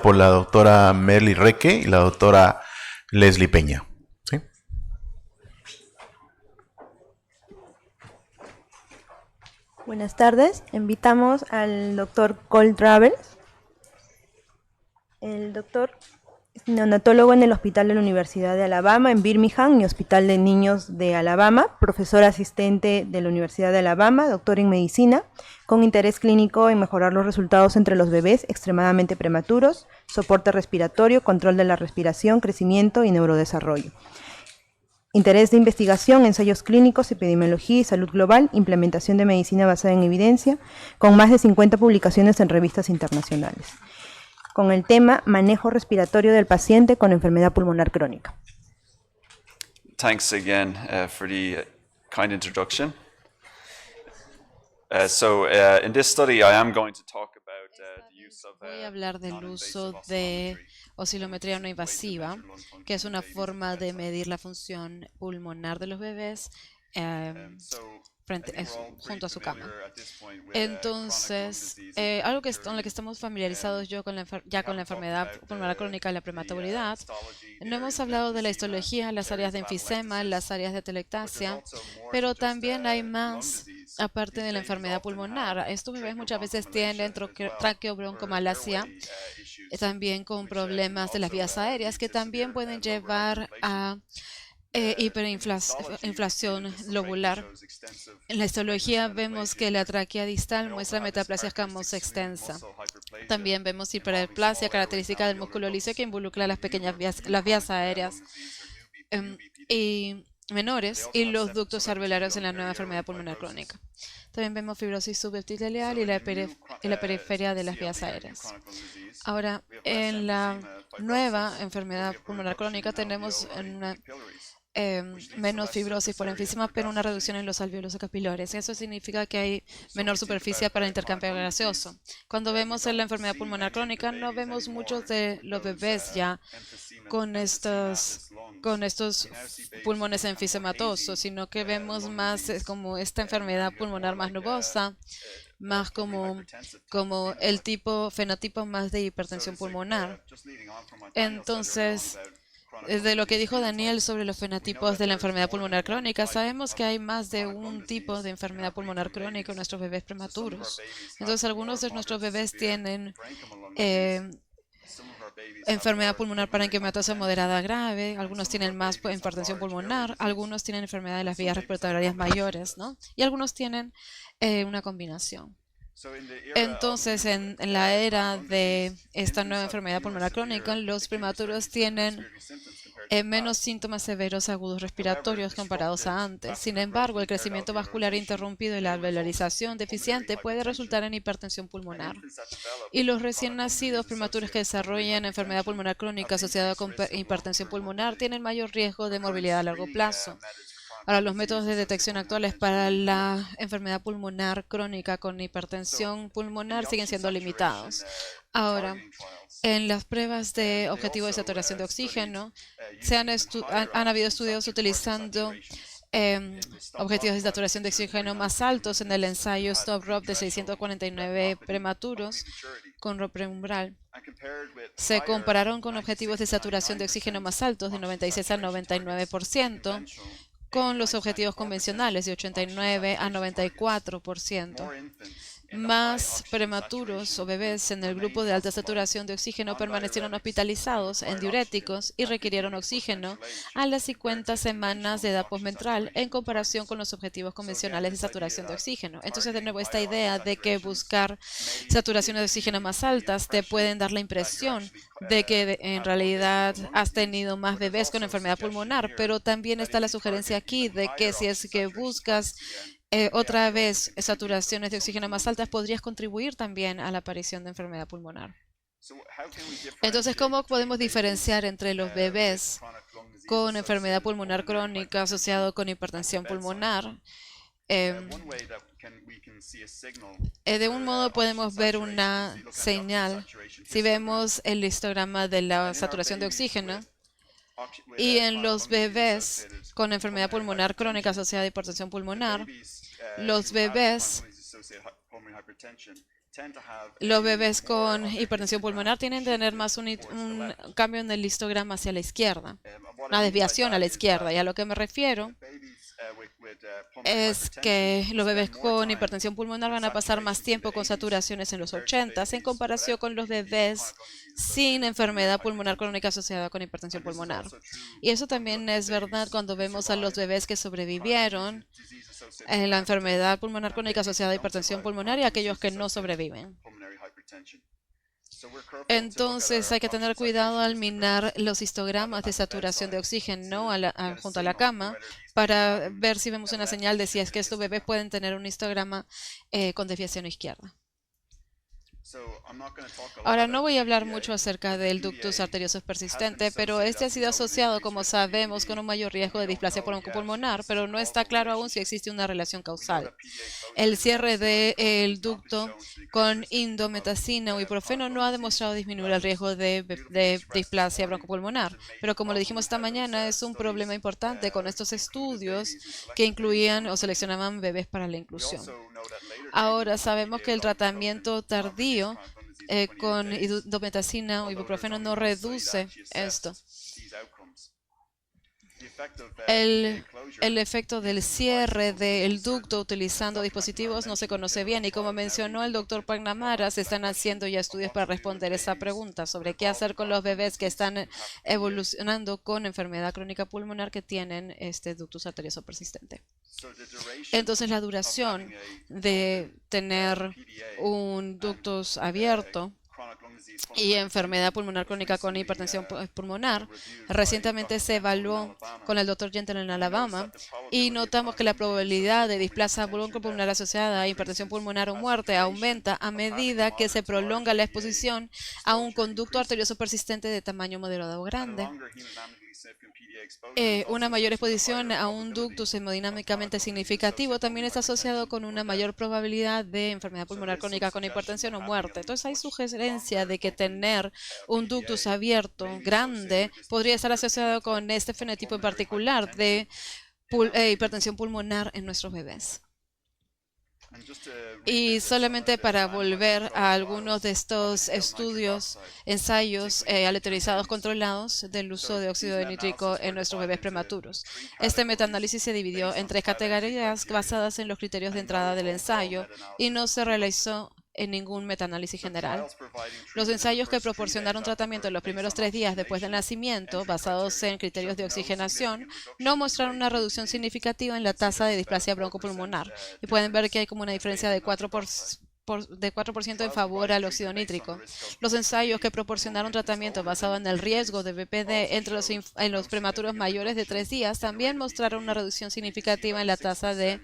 por la doctora Merly Reque y la doctora Leslie Peña. ¿Sí? Buenas tardes. Invitamos al doctor Cole Travers. El doctor es neonatólogo en el Hospital de la Universidad de Alabama en Birmingham y Hospital de Niños de Alabama, profesor asistente de la Universidad de Alabama, doctor en medicina, con interés clínico en mejorar los resultados entre los bebés extremadamente prematuros, soporte respiratorio, control de la respiración, crecimiento y neurodesarrollo. Interés de investigación, ensayos clínicos, epidemiología y salud global, implementación de medicina basada en evidencia, con más de 50 publicaciones en revistas internacionales, con el tema manejo respiratorio del paciente con enfermedad pulmonar crónica. Thanks again for the kind introduction. In this study, I am going to talk about the use of Voy a hablar del uso de oscilometría no invasiva, que es una forma de medir la función pulmonar de los bebés junto a su cama. Entonces, algo con lo que estamos familiarizados ya con la enfermedad pulmonar crónica y la prematuridad, no hemos hablado de la histología, las áreas de enfisema, las áreas de telectasia, pero también hay más aparte de la enfermedad pulmonar. Estos bebés muchas veces tienen traqueobroncomalacia, también con problemas de las vías aéreas, que también pueden llevar a hiperinflación lobular. En la histología vemos que la tráquea distal muestra metaplasia escamosa extensa. También vemos hiperplasia, característica del músculo liso que involucra las vías aéreas y menores y los ductos alveolarios en la nueva enfermedad pulmonar crónica. También vemos fibrosis subepitelial y la periferia de las vías aéreas. Ahora, en la nueva enfermedad pulmonar crónica tenemos menos fibrosis por enfisema, pero una reducción en los alvéolos capilares. Eso significa que hay menor superficie para el intercambio gaseoso. Cuando vemos en la enfermedad pulmonar crónica, no vemos muchos de los bebés ya con estos pulmones enfisematosos, sino que vemos más como esta enfermedad pulmonar más nubosa, más como el fenotipo más de hipertensión pulmonar. Entonces, de lo que dijo Daniel sobre los fenotipos de la enfermedad pulmonar crónica, sabemos que hay más de un tipo de enfermedad pulmonar crónica en nuestros bebés prematuros. Entonces, algunos de nuestros bebés tienen enfermedad pulmonar parenquimatosa moderada grave, algunos tienen más hipertensión pulmonar, algunos tienen enfermedad de las vías respiratorias mayores, ¿no? Y algunos tienen una combinación. Entonces, en la era de esta nueva enfermedad pulmonar crónica, los prematuros tienen menos síntomas severos agudos respiratorios comparados a antes. Sin embargo, el crecimiento vascular interrumpido y la alveolarización deficiente puede resultar en hipertensión pulmonar. Y los recién nacidos prematuros que desarrollan enfermedad pulmonar crónica asociada con hipertensión pulmonar tienen mayor riesgo de morbilidad a largo plazo. Ahora, los métodos de detección actuales para la enfermedad pulmonar crónica con hipertensión pulmonar siguen siendo limitados. Ahora, en las pruebas de objetivo de saturación de oxígeno, han habido estudios utilizando objetivos de saturación de oxígeno más altos en el ensayo STOP-ROP de 649 prematuros con ROP preumbral. Se compararon con objetivos de saturación de oxígeno más altos de 96 a 99%, con los objetivos convencionales de 89 a 94%. Más prematuros o bebés en el grupo de alta saturación de oxígeno permanecieron hospitalizados en diuréticos y requirieron oxígeno a las 50 semanas de edad postventral en comparación con los objetivos convencionales de saturación de oxígeno. Entonces, de nuevo, esta idea de que buscar saturaciones de oxígeno más altas te pueden dar la impresión de que en realidad has tenido más bebés con enfermedad pulmonar, pero también está la sugerencia aquí de que si es que buscas otra vez saturaciones de oxígeno más altas, podrías contribuir también a la aparición de enfermedad pulmonar. Entonces, ¿cómo podemos diferenciar entre los bebés con enfermedad pulmonar crónica asociado con hipertensión pulmonar? De un modo podemos ver una señal si vemos el histograma de la saturación de oxígeno. Y en los bebés con enfermedad pulmonar crónica asociada a hipertensión pulmonar, los bebés Los bebés con hipertensión pulmonar tienen que tener más un cambio en el histograma hacia la izquierda, una desviación a la izquierda. Y a lo que me refiero es que los bebés con hipertensión pulmonar van a pasar más tiempo con saturaciones en los 80 en comparación con los bebés sin enfermedad pulmonar crónica asociada con hipertensión pulmonar. Y eso también es verdad cuando vemos a los bebés que sobrevivieron en la enfermedad pulmonar crónica asociada a hipertensión pulmonar y aquellos que no sobreviven. Entonces hay que tener cuidado al mirar los histogramas de saturación de oxígeno junto a la cama para ver si vemos una señal de si es que estos bebés pueden tener un histograma con desviación izquierda. Ahora, no voy a hablar mucho acerca del ductus arterioso persistente, pero este ha sido asociado, como sabemos, con un mayor riesgo de displasia broncopulmonar, pero no está claro aún si existe una relación causal. El cierre del ducto con indometacina o ibuprofeno no ha demostrado disminuir el riesgo de displasia broncopulmonar, pero como le dijimos esta mañana, es un problema importante con estos estudios que incluían o seleccionaban bebés para la inclusión. Ahora sabemos que el tratamiento tardío con indometacina o ibuprofeno no reduce esto. El efecto del cierre del ducto utilizando dispositivos no se conoce bien y como mencionó el doctor McNamara, se están haciendo ya estudios para responder esa pregunta sobre qué hacer con los bebés que están evolucionando con enfermedad crónica pulmonar que tienen este ductus arterioso persistente. Entonces la duración de tener un ductus abierto y enfermedad pulmonar crónica con hipertensión pulmonar recientemente se evaluó con el Dr. Gentle en Alabama y notamos que la probabilidad de displasia broncopulmonar asociada a hipertensión pulmonar o muerte aumenta a medida que se prolonga la exposición a un conducto arterioso persistente de tamaño moderado o grande. Una mayor exposición a un ductus hemodinámicamente significativo también está asociado con una mayor probabilidad de enfermedad pulmonar crónica con hipertensión o muerte. Entonces hay sugerencia de que tener un ductus abierto grande podría estar asociado con este fenotipo en particular de hipertensión pulmonar en nuestros bebés. Y solamente para volver a algunos de estos estudios, ensayos aleatorizados controlados del uso de óxido nítrico en nuestros bebés prematuros. Este metaanálisis se dividió en 3 categorías basadas en los criterios de entrada del ensayo y no se realizó en ningún metaanálisis general. Los ensayos que proporcionaron tratamiento en los primeros 3 días después del nacimiento, basados en criterios de oxigenación, no mostraron una reducción significativa en la tasa de displasia broncopulmonar. Y pueden ver que hay como una diferencia de 4% en favor al óxido nítrico. Los ensayos que proporcionaron tratamiento basado en el riesgo de BPD en los prematuros mayores de 3 días también mostraron una reducción significativa en la tasa de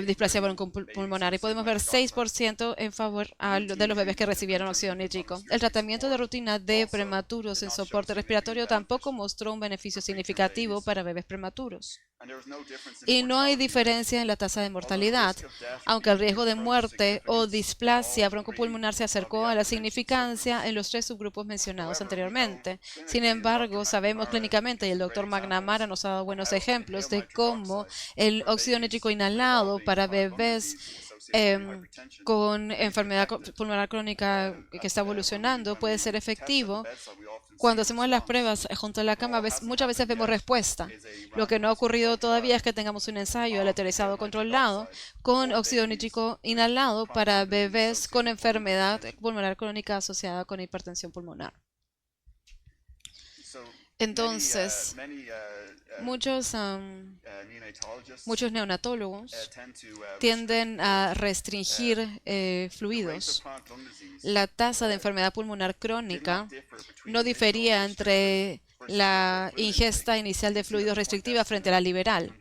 displasia broncopulmonar y podemos ver 6% en favor de los bebés que recibieron óxido nítrico. El tratamiento de rutina de prematuros en soporte respiratorio tampoco mostró un beneficio significativo para bebés prematuros. Y no hay diferencia en la tasa de mortalidad, aunque el riesgo de muerte o displasia broncopulmonar se acercó a la significancia en los 3 subgrupos mencionados anteriormente. Sin embargo, sabemos clínicamente, y el Dr. McNamara nos ha dado buenos ejemplos de cómo el óxido nítrico inhalado para bebés con enfermedad pulmonar crónica que está evolucionando puede ser efectivo. Cuando hacemos las pruebas junto a la cama, muchas veces vemos respuesta. Lo que no ha ocurrido todavía es que tengamos un ensayo aleatorizado controlado con óxido nítrico inhalado para bebés con enfermedad pulmonar crónica asociada con hipertensión pulmonar. Entonces, muchos neonatólogos tienden a restringir fluidos. La tasa de enfermedad pulmonar crónica no difería entre la ingesta inicial de fluidos restrictiva frente a la liberal.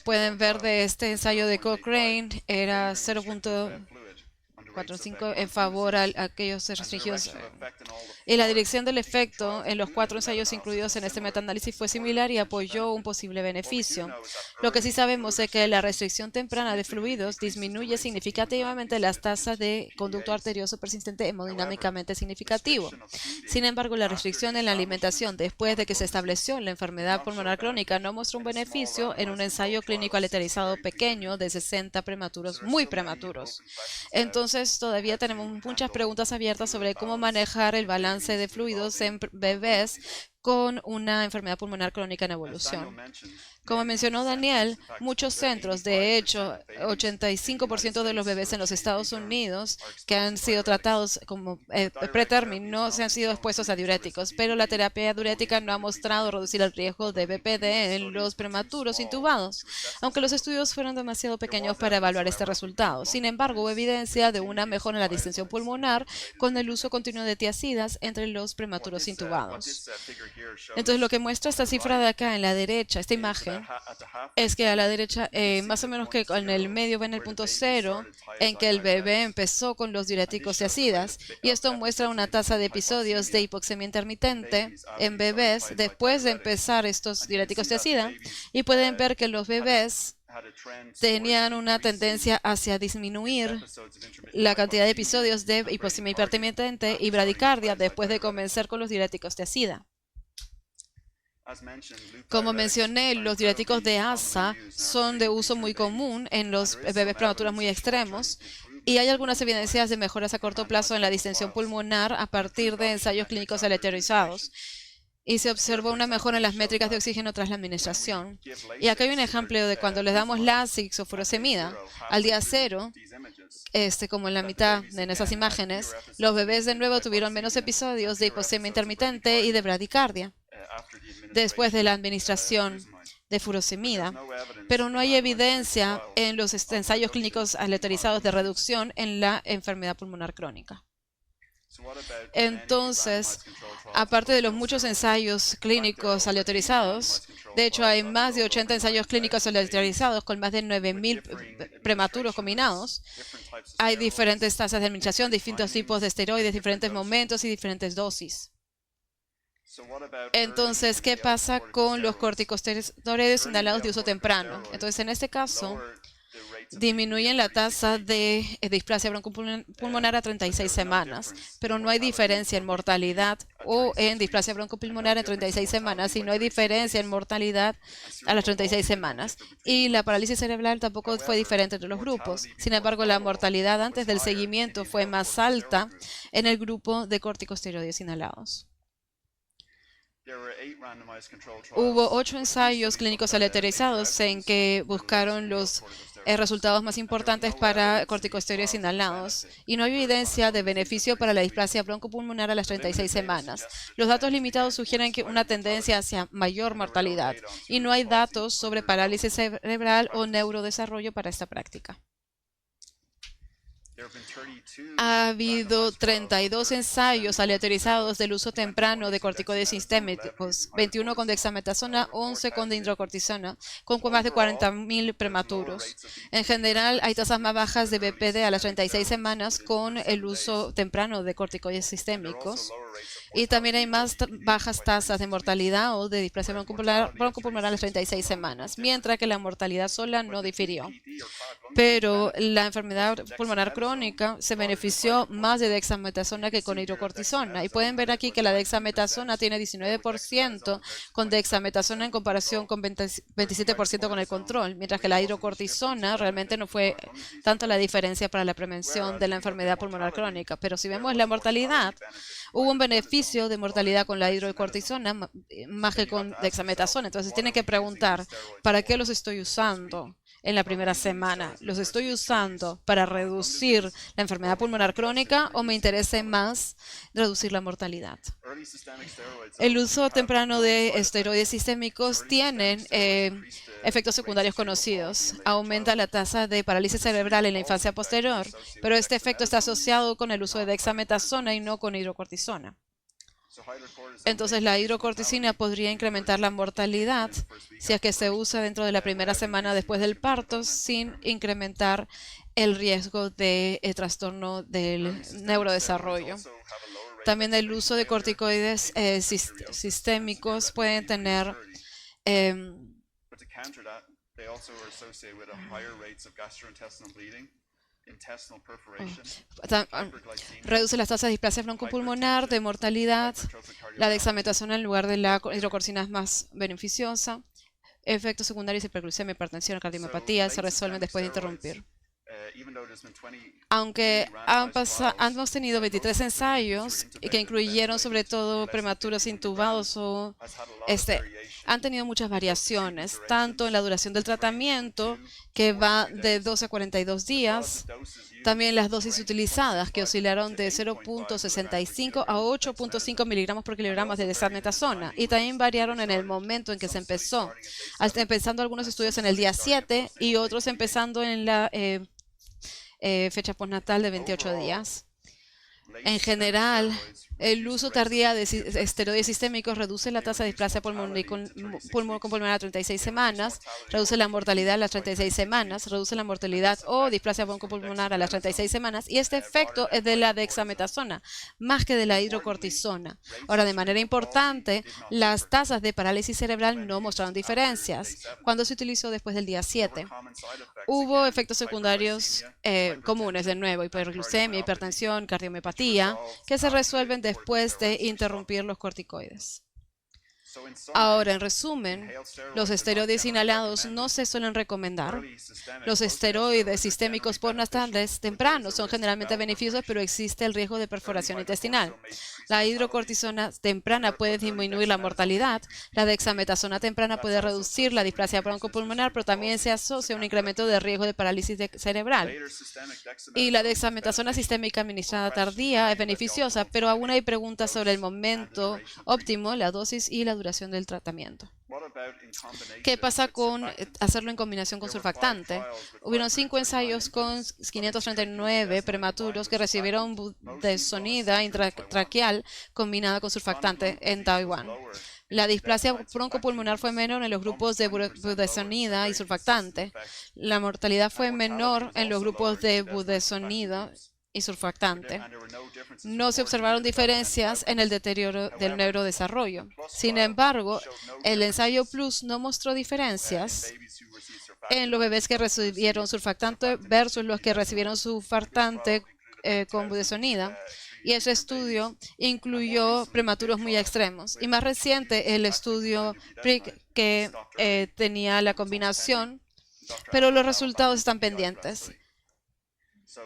Pueden ver de este ensayo de Cochrane, era 0.1 4.5 en favor a aquellos restringidos. Y la dirección del efecto en los 4 ensayos incluidos en este metaanálisis fue similar y apoyó un posible beneficio. Lo que sí sabemos es que la restricción temprana de fluidos disminuye significativamente las tasas de conducto arterioso persistente hemodinámicamente significativo. Sin embargo, la restricción en la alimentación después de que se estableció la enfermedad pulmonar crónica no mostró un beneficio en un ensayo clínico aleatorizado pequeño de 60 prematuros, muy prematuros. Entonces, todavía tenemos muchas preguntas abiertas sobre cómo manejar el balance de fluidos en bebés con una enfermedad pulmonar crónica en evolución. Como mencionó Daniel, muchos centros, de hecho, 85% de los bebés en los Estados Unidos que han sido tratados como pretérmino se han sido expuestos a diuréticos, pero la terapia diurética no ha mostrado reducir el riesgo de BPD en los prematuros intubados, aunque los estudios fueron demasiado pequeños para evaluar este resultado. Sin embargo, hubo evidencia de una mejora en la distensión pulmonar con el uso continuo de tiazidas entre los prematuros intubados. Entonces, lo que muestra esta cifra de acá en la derecha, esta imagen, es que a la derecha, más o menos que en el medio ven el punto cero en que el bebé empezó con los diuréticos tiazidas, y esto muestra una tasa de episodios de hipoxemia intermitente en bebés después de empezar estos diuréticos tiazida, y pueden ver que los bebés tenían una tendencia hacia disminuir la cantidad de episodios de hipoxemia intermitente y bradicardia después de comenzar con los diuréticos tiazida. Como mencioné, los diuréticos de ASA son de uso muy común en los bebés prematuros muy extremos, y hay algunas evidencias de mejoras a corto plazo en la distensión pulmonar a partir de ensayos clínicos aleatorizados. Y se observó una mejora en las métricas de oxígeno tras la administración. Y acá hay un ejemplo de cuando les damos Lasix o furosemida al día 0, como en la mitad en esas imágenes, los bebés de nuevo tuvieron menos episodios de hipoxemia intermitente y de bradicardia después de la administración de furosemida, pero no hay evidencia en los ensayos clínicos aleatorizados de reducción en la enfermedad pulmonar crónica. Entonces, aparte de los muchos ensayos clínicos aleatorizados, de hecho hay más de 80 ensayos clínicos aleatorizados con más de 9.000 prematuros combinados. Hay diferentes tasas de administración, distintos tipos de esteroides, diferentes momentos y diferentes dosis. Entonces, ¿qué pasa con los corticosteroides inhalados de uso temprano? Entonces, en este caso, disminuyen la tasa de displasia broncopulmonar a 36 semanas, pero no hay diferencia en mortalidad o en displasia broncopulmonar en 36 semanas, y no hay diferencia en mortalidad a las 36 semanas. Y la parálisis cerebral tampoco fue diferente entre los grupos. Sin embargo, la mortalidad antes del seguimiento fue más alta en el grupo de corticosteroides inhalados. Hubo 8 ensayos clínicos aleatorizados en que buscaron los resultados más importantes para corticosteroides inhalados, y no hay evidencia de beneficio para la displasia broncopulmonar a las 36 semanas. Los datos limitados sugieren que una tendencia hacia mayor mortalidad, y no hay datos sobre parálisis cerebral o neurodesarrollo para esta práctica. Ha habido 32 ensayos aleatorizados del uso temprano de corticoides sistémicos, 21 con dexametasona, 11 con hidrocortisona, con más de 40.000 prematuros. En general, hay tasas más bajas de BPD a las 36 semanas con el uso temprano de corticoides sistémicos, y también hay más bajas tasas de mortalidad o de displasia broncopulmonar a las 36 semanas, mientras que la mortalidad sola no difirió. Pero la enfermedad pulmonar crónica se benefició más de dexametasona que con hidrocortisona. Y pueden ver aquí que la dexametasona tiene 19% con dexametasona en comparación con 27% con el control, mientras que la hidrocortisona realmente no fue tanto la diferencia para la prevención de la enfermedad pulmonar crónica. Pero si vemos la mortalidad, hubo un beneficio de mortalidad con la hidrocortisona más que con dexametasona. Entonces tienen que preguntar, ¿para qué los estoy usando en la primera semana? ¿Los estoy usando para reducir la enfermedad pulmonar crónica o me interesa más reducir la mortalidad? El uso temprano de esteroides sistémicos tienen efectos secundarios conocidos. Aumenta la tasa de parálisis cerebral en la infancia posterior, pero este efecto está asociado con el uso de dexametasona y no con hidrocortisona. Entonces, la hidrocortisina podría incrementar la mortalidad si es que se usa dentro de la primera semana después del parto sin incrementar el riesgo de trastorno del neurodesarrollo. También el uso de corticoides sistémicos pueden tener But to counter that, they also are associated with a higher rates of gastrointestinal bleeding, intestinal perforation, hyperglycemia, reduce las tasas de displasia broncopulmonar, de mortalidad. hypertrophic La cardiomyopathy, dexametasona en lugar de la hidrocortisona es más beneficiosa. Efectos secundarios, hiperglucemia, hipertensión, cardiomopatía se resuelven después de interrumpir. even though there's been 20 Aunque randomized trials, hemos tenido 23 ensayos que incluyeron sobre todo prematuros intubados o has had a lot of variation. han tenido muchas variaciones, tanto en la duración del tratamiento, que va de 12 a 42 días, Doses used también las dosis utilizadas, que oscilaron de 0.65 a 8.5 miligramos por kilogramo de dexametasona, y también variaron en el momento en que se empezó, empezando algunos estudios en el día 7 y otros empezando en la fecha postnatal de 28 días. En general, el uso tardío de esteroides sistémicos reduce la tasa de displasia pulmonar a 36 semanas, reduce la mortalidad a las 36 semanas, reduce la mortalidad o displasia broncopulmonar a las 36 semanas, y este efecto es de la dexametasona, más que de la hidrocortisona. Ahora, de manera importante, las tasas de parálisis cerebral no mostraron diferencias cuando se utilizó después del día 7. common side effects Hubo efectos secundarios comunes, de nuevo, hiperglucemia, hipertensión, cardiomopatía, que se resuelven después de interrumpir los corticoides. So in summary, Ahora, en resumen, inhaled steroids los are not esteroides generally inhalados recommended. no se suelen recomendar. Early systemic Los esteroides sistémicos postnatales beneficial, tempranos son generalmente beneficiosos, pero existe el riesgo de perforación intestinal. La hidrocortisona temprana puede disminuir la mortalidad. La dexametasona temprana puede reducir la displasia broncopulmonar, pero también se asocia a un incremento de riesgo de parálisis cerebral. later systemic Y la dexametasona sistémica administrada tardía es beneficiosa, pero aún hay preguntas sobre el momento óptimo, la dosis y la duración del tratamiento. What about in combination ¿Qué pasa with con surfactant? hacerlo en combinación con surfactante? Hubieron 5 ensayos con 539 prematuros que recibieron budesonida intratraqueal combinada con surfactante en Taiwán. La displasia broncopulmonar fue menor en los grupos de budesonida y surfactante. La mortalidad fue menor en los grupos de budesonida y surfactante. And there were no differences No se observaron diferencias en el deterioro del neurodesarrollo. Sin embargo, el ensayo Plus no mostró diferencias babies who received surfactant. en los bebés que recibieron surfactante versus los que recibieron surfactante con budesonida. Y ese estudio incluyó prematuros muy extremos. Y más reciente, el estudio PRIC, que tenía la combinación, pero los resultados están pendientes. So,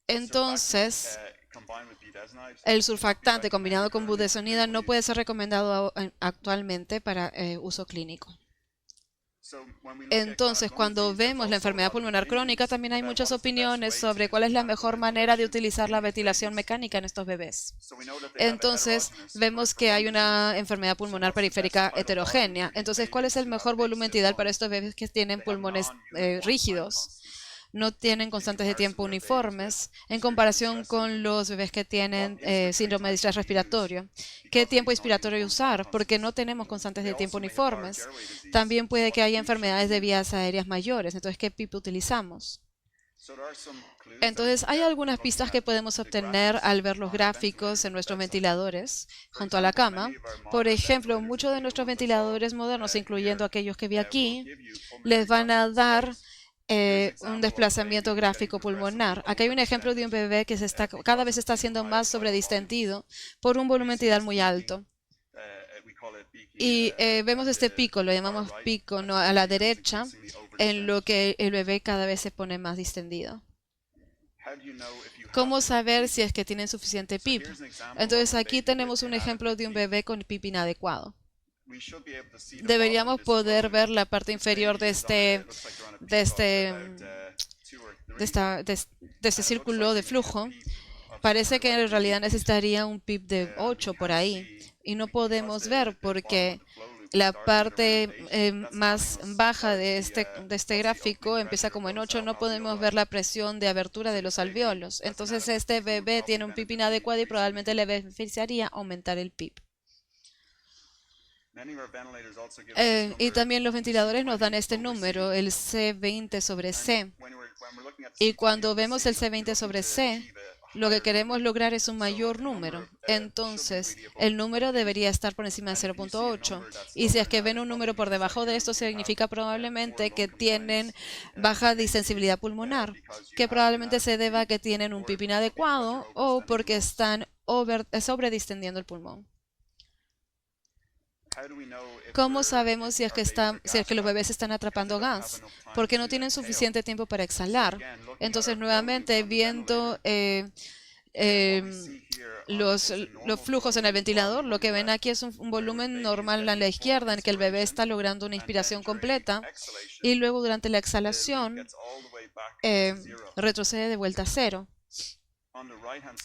Entonces, combined with budesonide, el surfactante combinado con budesonida no puede ser recomendado actualmente para uso clínico. so when we look at Entonces, cuando vemos la enfermedad pulmonar crónica, también hay muchas opiniones sobre cuál es la mejor manera de utilizar la ventilación mecánica en estos bebés. so we know that they have Entonces, heterogeneous vemos que hay una enfermedad pulmonar periférica heterogénea. Entonces, ¿cuál es el mejor volumen tidal para estos bebés que tienen pulmones rígidos? No tienen constantes de tiempo uniformes en comparación con los bebés que tienen síndrome de distrés respiratorio. ¿Qué tiempo inspiratorio usar? Porque no tenemos constantes de tiempo uniformes. También puede que haya enfermedades de vías aéreas mayores. Entonces, ¿qué PIP utilizamos? So there are some clues Entonces, hay algunas pistas que podemos obtener al ver los gráficos en nuestros ventiladores junto a la cama. Por ejemplo, muchos de nuestros ventiladores modernos, incluyendo aquellos que vi aquí, les van a dar un desplazamiento gráfico pulmonar. Aquí hay un ejemplo de un bebé que cada vez está siendo más sobredistendido por un volumen tidal muy alto. we call it beaky, Y vemos este pico, lo llamamos pico, ¿no?, a la derecha, en lo que el bebé cada vez se pone más distendido. how do you know if you have ¿Cómo saber si es que tienen suficiente PIP? Here's an example Entonces of a aquí baby tenemos with un ejemplo de un bebé con PIP inadecuado. we should be able to see the Deberíamos bottom of this poder row. ver la parte inferior de este, Looks like they're on a de peak este, of about, 2 or 3. de este círculo de flujo. Parece que en realidad necesitaría un PIP de 8 por ahí. Y no podemos ver porque la parte más baja de este gráfico empieza como en 8. No podemos ver la presión de abertura de los alvéolos. Entonces este bebé tiene un PIP inadecuado y probablemente le beneficiaría aumentar el PIP. Y también los ventiladores nos dan este número, el C20 sobre C. Y cuando vemos el C20 sobre C, lo que queremos lograr es un mayor número. Entonces, el número debería estar por encima de 0.8. Y si es que ven un número por debajo de esto, significa probablemente que tienen baja distensibilidad pulmonar, que probablemente se deba a que tienen un PIP inadecuado o porque están sobredistendiendo el pulmón. ¿Cómo sabemos si es que los bebés están atrapando gas? Porque no tienen suficiente tiempo para exhalar. Entonces, nuevamente, viendo los flujos en el ventilador, lo que ven aquí es un volumen normal a la izquierda, en que el bebé está logrando una inspiración completa y luego durante la exhalación retrocede de vuelta a cero.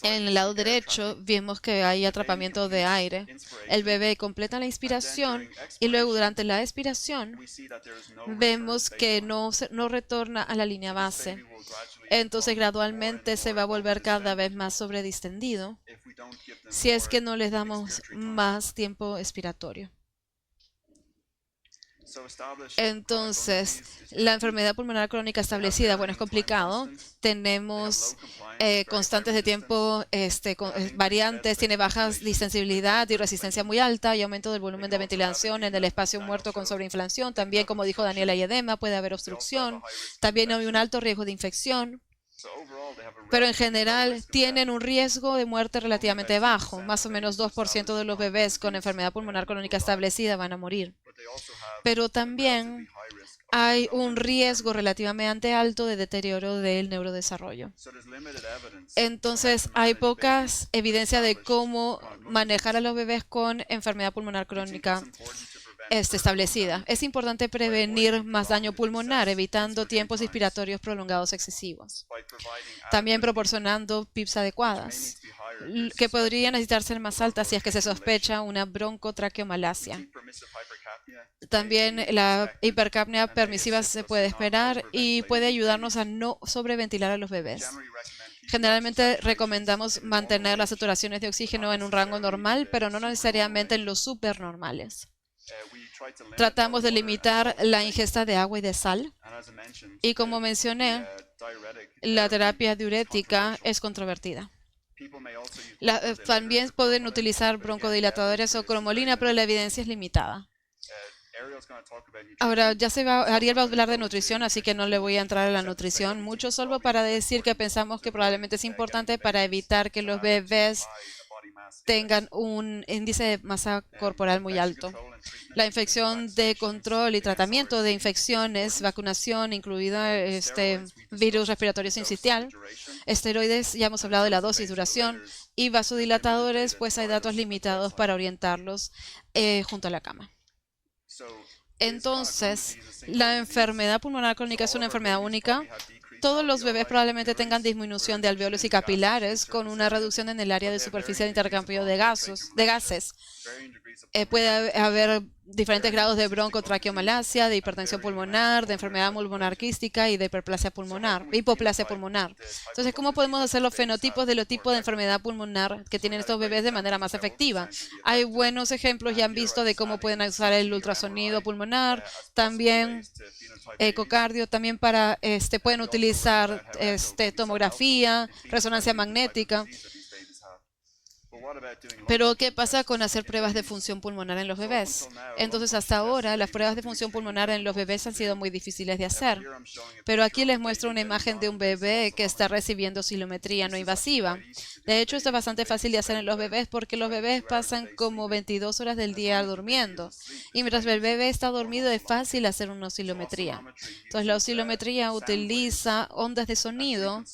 En el lado derecho vemos que hay atrapamiento de aire. El bebé completa la inspiración y luego durante la expiración vemos que no retorna a la línea base. Entonces gradualmente se va a volver cada vez más sobredistendido si es que no les damos más tiempo expiratorio. Entonces, la enfermedad pulmonar crónica establecida, bueno, es complicado. Tenemos constantes de tiempo variantes, tiene baja distensibilidad y resistencia muy alta y aumento del volumen de ventilación en el espacio muerto con sobreinflación. También, como dijo Daniela, hay edema, puede haber obstrucción. También hay un alto riesgo de infección. Pero en general tienen un riesgo de muerte relativamente bajo. Más o menos 2% de los bebés con enfermedad pulmonar crónica establecida van a morir. Pero también hay un riesgo relativamente alto de deterioro del neurodesarrollo. Entonces, hay pocas evidencias de cómo manejar a los bebés con enfermedad pulmonar crónica establecida. Es importante prevenir más daño pulmonar, evitando tiempos inspiratorios prolongados excesivos. También proporcionando PIPs adecuadas, que podrían necesitar ser más altas si es que se sospecha una broncotraqueomalacia. También la hipercapnia permisiva se puede esperar y puede ayudarnos a no sobreventilar a los bebés. Generalmente recomendamos mantener las saturaciones de oxígeno en un rango normal, pero no necesariamente en los supernormales. Tratamos de limitar la ingesta de agua y de sal. Y como mencioné, la terapia diurética es controvertida. También pueden utilizar broncodilatadores o cromolina, pero la evidencia es limitada. Ahora, Ariel va a hablar de nutrición, así que no le voy a entrar a la nutrición mucho, solo para decir que pensamos que probablemente es importante para evitar que los bebés tengan un índice de masa corporal muy alto. La infección de control y tratamiento de infecciones, vacunación, incluida virus respiratorio sincitial, esteroides, ya hemos hablado de la dosis, duración, y vasodilatadores, pues hay datos limitados para orientarlos junto a la cama. Entonces, la enfermedad pulmonar crónica es una enfermedad única. Todos los bebés probablemente tengan disminución de alveolos y capilares con una reducción en el área de superficie de intercambio de gases. Puede haber diferentes grados de broncotraqueomalacia, de hipertensión pulmonar, de enfermedad pulmonar quística y de hipoplasia pulmonar. Entonces, ¿cómo podemos hacer los fenotipos de los tipos de enfermedad pulmonar que tienen estos bebés de manera más efectiva? Hay buenos ejemplos ya han visto de cómo pueden usar el ultrasonido pulmonar, también ecocardio, también pueden utilizar tomografía, resonancia magnética. Pero, ¿qué pasa con hacer pruebas de función pulmonar en los bebés? Entonces, hasta ahora, las pruebas de función pulmonar en los bebés han sido muy difíciles de hacer. Pero aquí les muestro una imagen de un bebé que está recibiendo oscilometría no invasiva. De hecho, esto es bastante fácil de hacer en los bebés porque los bebés pasan como 22 horas del día durmiendo. Y mientras el bebé está dormido, es fácil hacer una oscilometría. Entonces, la oscilometría utiliza ondas de sonido,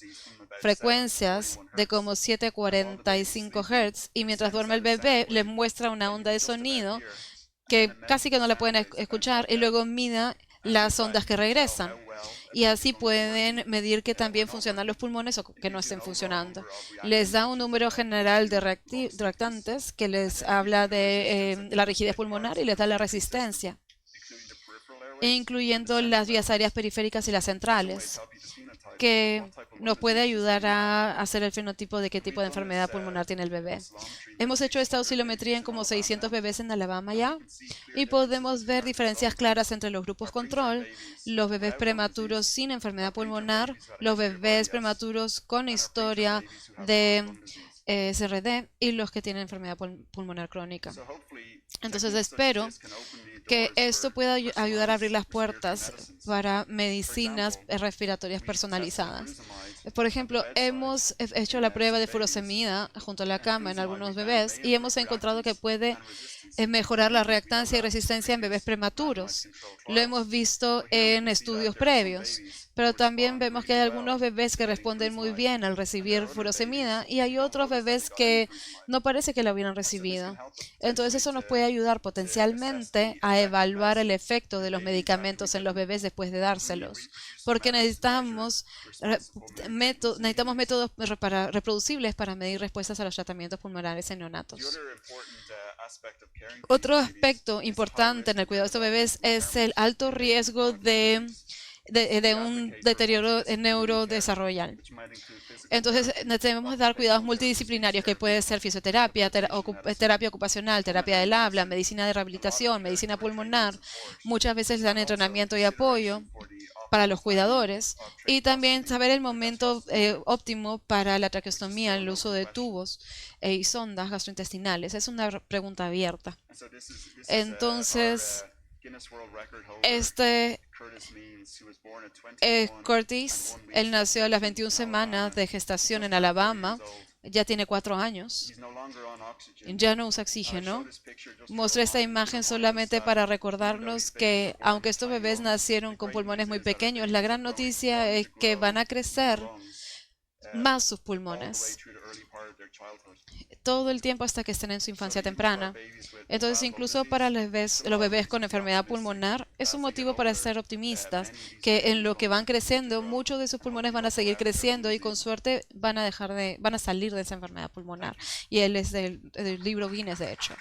frecuencias de como 745 Hz, y mientras duerme el bebé les muestra una onda de sonido que casi que no la pueden escuchar y luego mide las ondas que regresan. Y así pueden medir que también funcionan los pulmones o que no estén funcionando. Les da un número general de reactantes que les habla de la rigidez pulmonar y les da la resistencia, incluyendo las vías aéreas periféricas y las centrales. que nos puede ayudar a hacer el fenotipo de qué tipo de enfermedad pulmonar tiene el bebé. Hemos hecho esta oscilometría en como 600 bebés en Alabama ya y podemos ver diferencias claras entre los grupos control, los bebés prematuros sin enfermedad pulmonar, los bebés prematuros con historia de SRD y los que tienen enfermedad pulmonar crónica. Entonces espero que esto pueda ayudar a abrir las puertas para medicinas respiratorias personalizadas. Por ejemplo, hemos hecho la prueba de furosemida junto a la cama en algunos bebés y hemos encontrado que puede mejorar la reactancia y resistencia en bebés prematuros. Lo hemos visto en estudios previos, pero también vemos que hay algunos bebés que responden muy bien al recibir furosemida y hay otros bebés que no parece que la hubieran recibido. Entonces eso nos puede ayudar potencialmente a evaluar el efecto de los medicamentos en los bebés después de dárselos, porque necesitamos métodos reproducibles para medir respuestas a los tratamientos pulmonares en neonatos. Otro aspecto importante en el cuidado de estos bebés es el alto riesgo de un deterioro neurodesarrollar. Entonces, debemos dar cuidados multidisciplinarios que puede ser fisioterapia, terapia ocupacional, terapia del habla, medicina de rehabilitación, medicina pulmonar. Muchas veces dan entrenamiento y apoyo para los cuidadores y también saber el momento óptimo para la traqueostomía, el uso de tubos y sondas gastrointestinales. Es una pregunta abierta. Entonces, Curtis, él nació a las 21 semanas de gestación en Alabama, ya tiene 4 años, ya no usa oxígeno. Mostré esta imagen solamente para recordarnos que, aunque estos bebés nacieron con pulmones muy pequeños, la gran noticia es que van a crecer más sus pulmones todo el tiempo hasta que estén en su infancia temprana. Entonces, incluso para los bebés con enfermedad pulmonar, es un motivo para ser optimistas, que en lo que van creciendo, muchos de sus pulmones van a seguir creciendo y con suerte van a salir de esa enfermedad pulmonar. Y él es del libro Guinness, de hecho.